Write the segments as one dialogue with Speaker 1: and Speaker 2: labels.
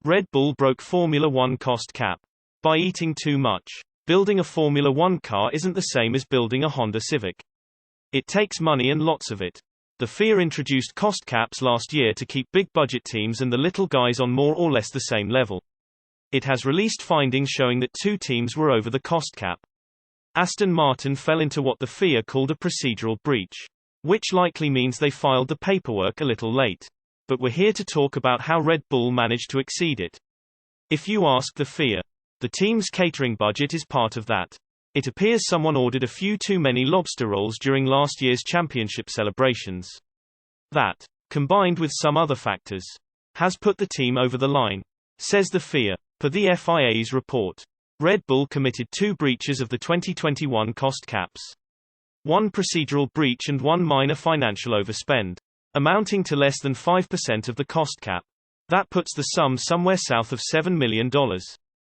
Speaker 1: Red Bull broke Formula One cost cap by eating too much. Building a Formula One car isn't the same as building a Honda Civic. It takes money and lots of it. The FIA introduced cost caps last year to keep big budget teams and the little guys on more or less the same level. It has released findings showing that 2 teams were over the cost cap. Aston Martin fell into what the FIA called a procedural breach, which likely means they filed the paperwork a little late. But we're here to talk about how Red Bull managed to exceed it. If you ask the FIA, the team's catering budget is part of that. It appears someone ordered a few too many lobster rolls during last year's championship celebrations. That, combined with some other factors, has put the team over the line, says the FIA. Per the FIA's report, Red Bull committed 2 breaches of the 2021 cost caps. 1 procedural breach and 1 minor financial overspend, amounting to less than 5% of the cost cap. That puts the sum somewhere south of $7 million.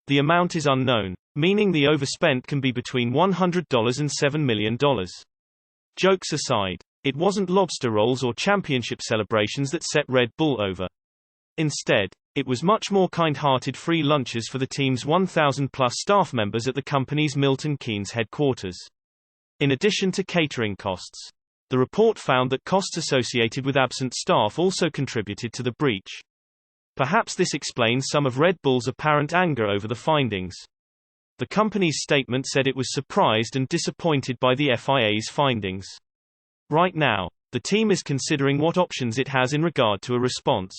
Speaker 1: The amount is unknown, meaning the overspent can be between $100 and $7 million. Jokes aside, it wasn't lobster rolls or championship celebrations that set Red Bull over. Instead, it was much more kind-hearted free lunches for the team's 1,000-plus staff members at the company's Milton Keynes headquarters. In addition to catering costs, the report found that costs associated with absent staff also contributed to the breach. Perhaps this explains some of Red Bull's apparent anger over the findings. The company's statement said it was surprised and disappointed by the FIA's findings. Right now, the team is considering what options it has in regard to a response.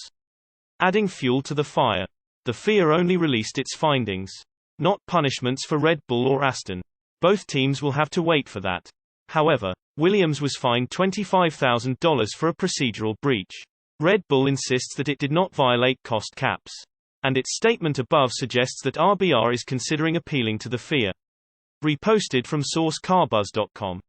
Speaker 1: Adding fuel to the fire. The FIA only released its findings, not punishments for Red Bull or Aston. Both teams will have to wait for that. However, Williams was fined $25,000 for a procedural breach. Red Bull insists that it did not violate cost caps. And its statement above suggests that RBR is considering appealing to the FIA. Reposted from source carbuzz.com.